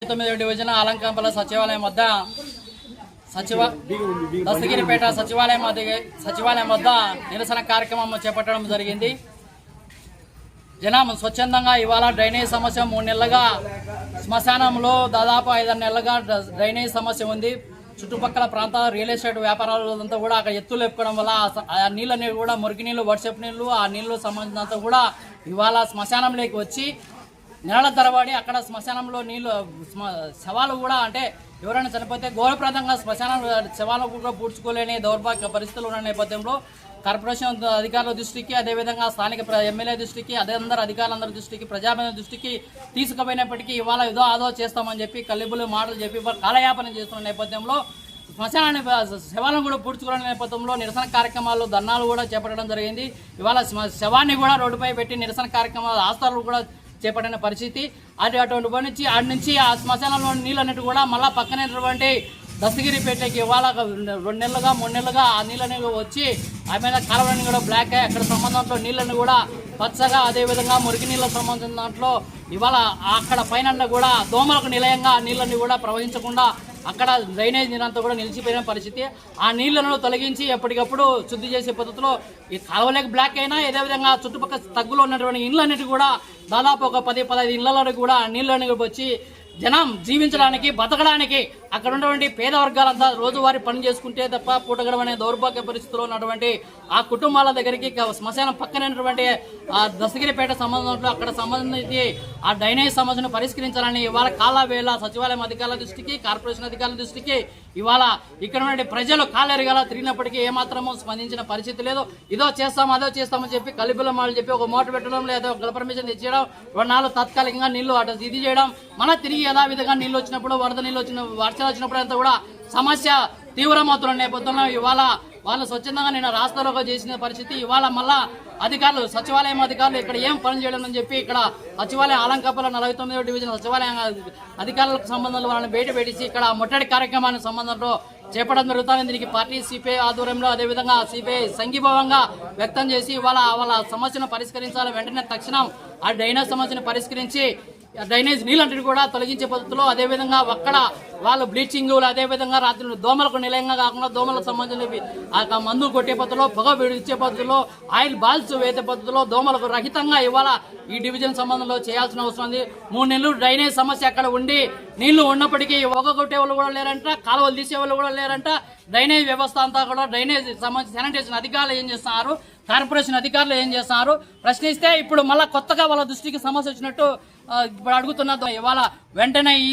9వ division ఆలంకంపల సచివాలయం వద్ద దస్తగిరిపేట సచివాలయం వద్ద నిరసన కార్యక్రమం చేపట్టడం జరిగింది. జనం స్వచ్ఛందంగా ఇవాళ డ్రైనేజ్ సమస్య 3 నెలలుగా శ్మశానంలో దాదాపు 5 నెలలుగా డ్రైనేజ్ సమస్య ఉంది. చుట్టుపక్కల ప్రాంతాల రియల్ ఎస్టేట్ వ్యాపారాలంతా కూడా అక్కడ ఎత్తులు ఎప్పుకోవడం వల్ల ఆ నీళ్ళని కూడా మురికి నీళ్ళు, వర్షపు నీళ్ళు, ఆ నీళ్ళు సంబంధించినంత కూడా ఇవాళ శ్మశానంలోకి వచ్చి నెలల తరబడి అక్కడ శ్మశానంలో నీళ్ళు శవాలు కూడా అంటే ఎవరైనా చనిపోతే ఘోరప్రదంగా శ్మశానం శవాలు కూడా పూడ్చుకోలేని దౌర్భాగ్య పరిస్థితులు ఉన్న నేపథ్యంలో కార్పొరేషన్ అధికారుల దృష్టికి, అదేవిధంగా స్థానిక ఎమ్మెల్యే దృష్టికి, అధికారులందరి దృష్టికి, ప్రజాప్రతినిధుల దృష్టికి తీసుకుపోయినప్పటికీ ఇవాళ ఏదో ఆదో చేస్తామని చెప్పి కల్లిబులు మాటలు చెప్పి కాలయాపన చేస్తున్న నేపథ్యంలో శ్మశానాన్ని శవాలను కూడా పూడ్చుకునే నేపథ్యంలో నిరసన కార్యక్రమాలు, ధర్నాలు కూడా చేపట్టడం జరిగింది. ఇవాళ శవాన్ని కూడా రోడ్డుపై పెట్టి నిరసన కార్యక్రమాలు, ఆస్తాలు కూడా చేపట్టిన పరిస్థితి. అటువంటి నుంచి ఆడి నుంచి ఆ శ్మశానంలో నీళ్ళన్నిటి కూడా మళ్ళీ పక్కనటువంటి దస్తగిరిపేటకి ఇవాళ 2 నెలలుగా 3 నెలలుగా ఆ నీళ్ళని వచ్చి ఆ మీద కాలువలన్నీ కూడా బ్లాక్ అయ్యి అక్కడ సంబంధంలో నీళ్ళని కూడా పచ్చగా, అదేవిధంగా మురికి నీళ్ళకు సంబంధించిన దాంట్లో ఇవాళ అక్కడ పైన కూడా దోమలకు నిలయంగా నీళ్ళని కూడా ప్రవహించకుండా అక్కడ డ్రైనేజ్ నీరంతా కూడా నిలిచిపోయిన పరిస్థితి. ఆ నీళ్లను తొలగించి ఎప్పటికప్పుడు శుద్ధి చేసే పద్ధతిలో ఈ కాలువలకు బ్లాక్ అయినా, అదేవిధంగా చుట్టుపక్కల తగ్గులో ఉన్నటువంటి ఇళ్ళన్నిటి కూడా దాదాపు ఒక 10-15 ఇళ్లలో కూడా నీళ్ళని వచ్చి జనం జీవించడానికి, బతకడానికి అక్కడ ఉన్నటువంటి పేద వర్గాలంతా రోజువారీ పని చేసుకుంటే తప్ప పూటగడమనే దౌర్భాగ్య పరిస్థితుల్లో ఉన్నటువంటి ఆ కుటుంబాల దగ్గరికి శ్మశానం పక్కనటువంటి ఆ దస్తగిరిపేట సంబంధంలో అక్కడ సంబంధించి ఆ డ్రైనేజ్ సమస్యను పరిష్కరించాలని ఇవాళ కాలవేళ సచివాలయం అధికారుల దృష్టికి, కార్పొరేషన్ అధికారుల దృష్టికి ఇవాళ ఇక్కడ నుండి ప్రజలు కాలేరుగా తిరిగినప్పటికీ ఏమాత్రమూ స్పందించిన పరిస్థితి లేదు. ఇదో చేస్తాం, అదో చేస్తామని చెప్పి కలిపిల మాటలు చెప్పి ఒక మోటార్ పెట్టడం, లేదా ఒక పర్మిషన్ తెచ్చేయడం, 2 నాలుగు తాత్కాలికంగా నీళ్లు అటు ఇది చేయడం, మన తిరిగి యథావిధంగా నీళ్ళు వచ్చినప్పుడు, వరద నీళ్ళు వర్షాలు వచ్చినప్పుడు అంతా కూడా సమస్య తీవ్రమవుతున్న నేపథ్యంలో ఇవాళ వాళ్ళు స్వచ్ఛందంగా నిన్న రాస్తారోగా చేసిన పరిస్థితి. ఇవాళ మళ్ళా అధికారులు, సచివాలయం అధికారులు ఇక్కడ ఏం పని చేయడం అని చెప్పి ఇక్కడ సచివాలయం ఆలంకంపల 49వ డివిజన్ సచివాలయం అధికారులకు సంబంధంలో వాళ్ళని బయట పెట్టేసి ఇక్కడ ముట్టడి కార్యక్రమానికి సంబంధంలో చేపట్టడం జరుగుతుంది. దీనికి పార్టీ సిపిఐ ఆధ్వర్యంలో, అదేవిధంగా సిపిఐ సంఘీభావంగా వ్యక్తం చేసి వాళ్ళ సమస్యను పరిష్కరించాలి, వెంటనే తక్షణం ఆ డ్రైనేజ్ సమస్యను పరిష్కరించి డ్రైనేజ్ నీళ్ళంటిని కూడా తొలగించే పద్ధతిలో, అదేవిధంగా అక్కడ వాళ్ళు బ్లీచింగ్, అదేవిధంగా రాత్రి దోమలకు నిలయంగా కాకుండా దోమలకు సంబంధించిన మందు కొట్టే పద్ధతిలో, పొగ విడిచే పద్ధతిలో, ఆయిల్ బాల్స్ వేసే పద్ధతిలో దోమలకు రహితంగా ఇవాళ ఈ డివిజన్ సంబంధంలో చేయాల్సిన అవసరం ఉంది. 3 నెలలు డ్రైనేజ్ సమస్య అక్కడ ఉండి నీళ్లు ఉన్నప్పటికీ పొగ కొట్టే వాళ్ళు కూడా లేరంట, కాలువలు తీసే వాళ్ళు కూడా లేరంట. డ్రైనేజ్ వ్యవస్థ అంతా కూడా డ్రైనేజ్ సంబంధించి శానిటేషన్ అధికారులు ఏం చేస్తున్నారు, కార్పొరేషన్ అధికారులు ఏం చేస్తున్నారు ప్రశ్నిస్తే ఇప్పుడు మళ్ళీ కొత్తగా వాళ్ళ దృష్టికి సమస్య వచ్చినట్టు ఇప్పుడు అడుగుతున్నది. ఇవాళ వెంటనే ఈ